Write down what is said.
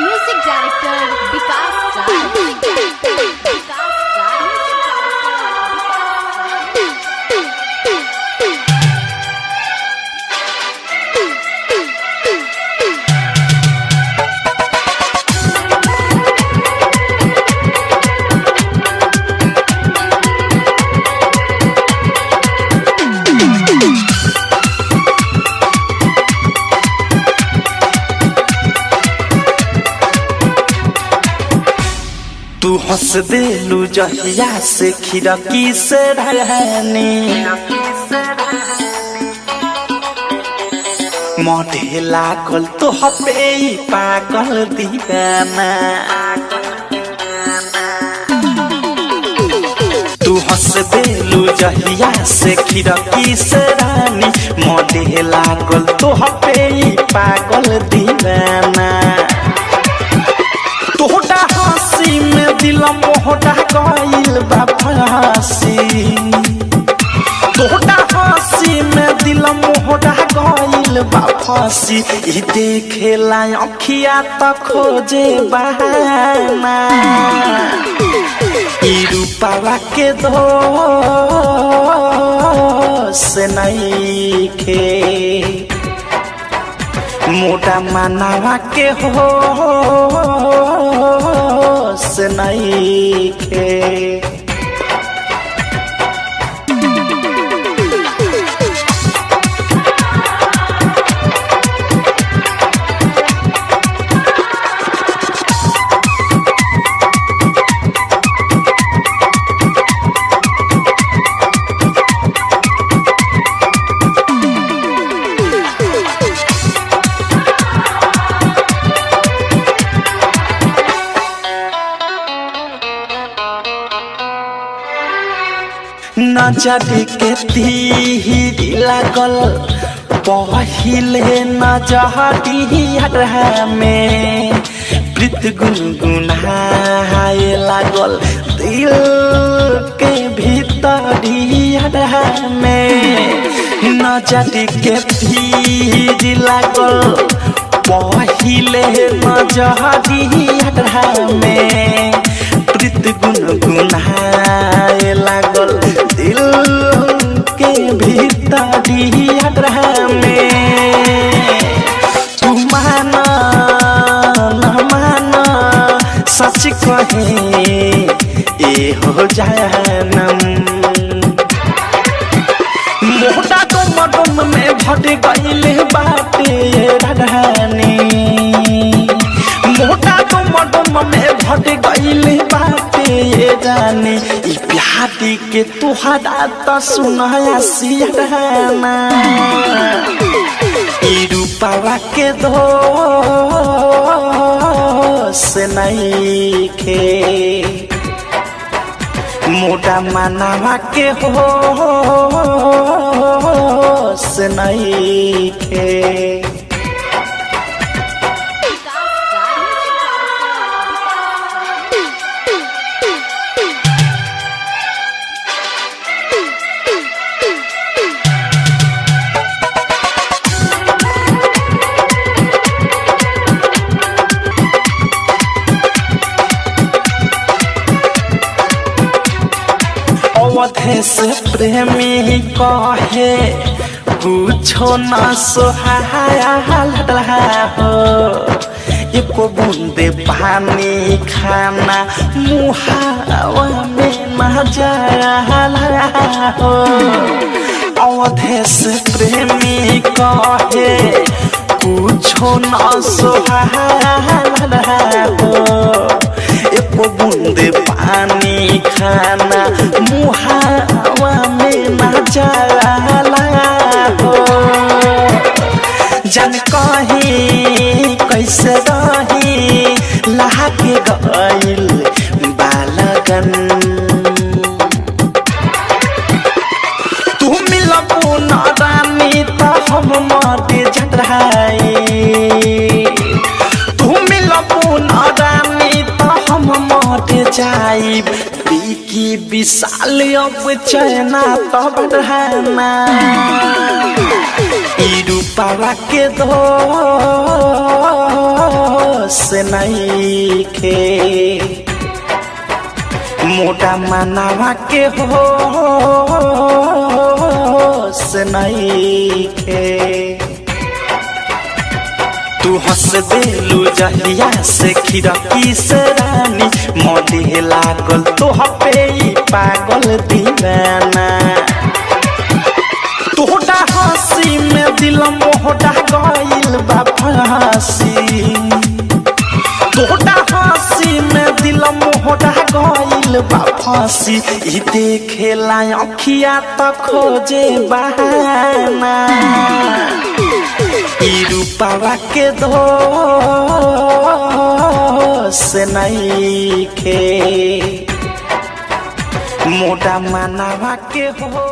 Music director विकास राज। तू हंस देलू जहिया से खिड़की से रहनी मोढ़े लागल तो हपे पागल दीवाना। तू हंस देलू जहिया से खिड़की से रहनी मोढ़े लागल तो हपे पागल दीवाना। तोहरा हंसी में दिल मोहरा गइल बा फांसी। तोहरा हंसी में दिल मोहरा गइल बा फांसी। ई देखेला अखिया त खोजे बहाना। ई रूपवा के दोष नइखे मोटा मनावा के होश नइखे। नजर के तीर लागल पहिले नजरिया में प्रीत गुनगुनाए लागल दिल के भीतरिया में। नजर के तीर लागल पहिले नजरिया में प्रीत गुनगुनाए लागल दिल के भीतरिया में। तू माना न माना सच कहे ए हो जानम। मोटा तुम डुम में भट गइल बाटे राधानी। मोटा तुम डुम में भट गइल बाटे जाने। ई प्यारी के तुहरा त सुनाया सियाना। ई रूपवा के दोष नइखे मोटा मनावा के होश नइखे। अवधेश प्रेमी कहे कुछो न सोहाया हो। एको बूंदे पानी खाना मुहावा में न जाला हो। अवधेश प्रेमी कहे कुछो न सोहाया हो। एको बूंदे पानी खाना मुहावा में न जाला हो। जन कहीं कैसे रही लाके गइल बालगन। तू मिलबू न रानी त हम मर जाई। तू मिलबू न रानी त हम मर जाई। बिकी विशाल अब चैना तो बढ़ाना ई रूपावा के दोष नहीं खे मोटा मनावा के होश नहीं खे तू हंस देलू जहिया से खिड़की से रानी मोटे लागल तो पे पागल दीवाना तोहरा हंसी में दिल मोहटा गइल बा फांसी तोहरा हंसी में दिल मोहटा गइल बा फांसी ई देखेला अखिया तो खोजे बहाना ई रूपावा के दोष नहीं खे मोटा मनावा के हो।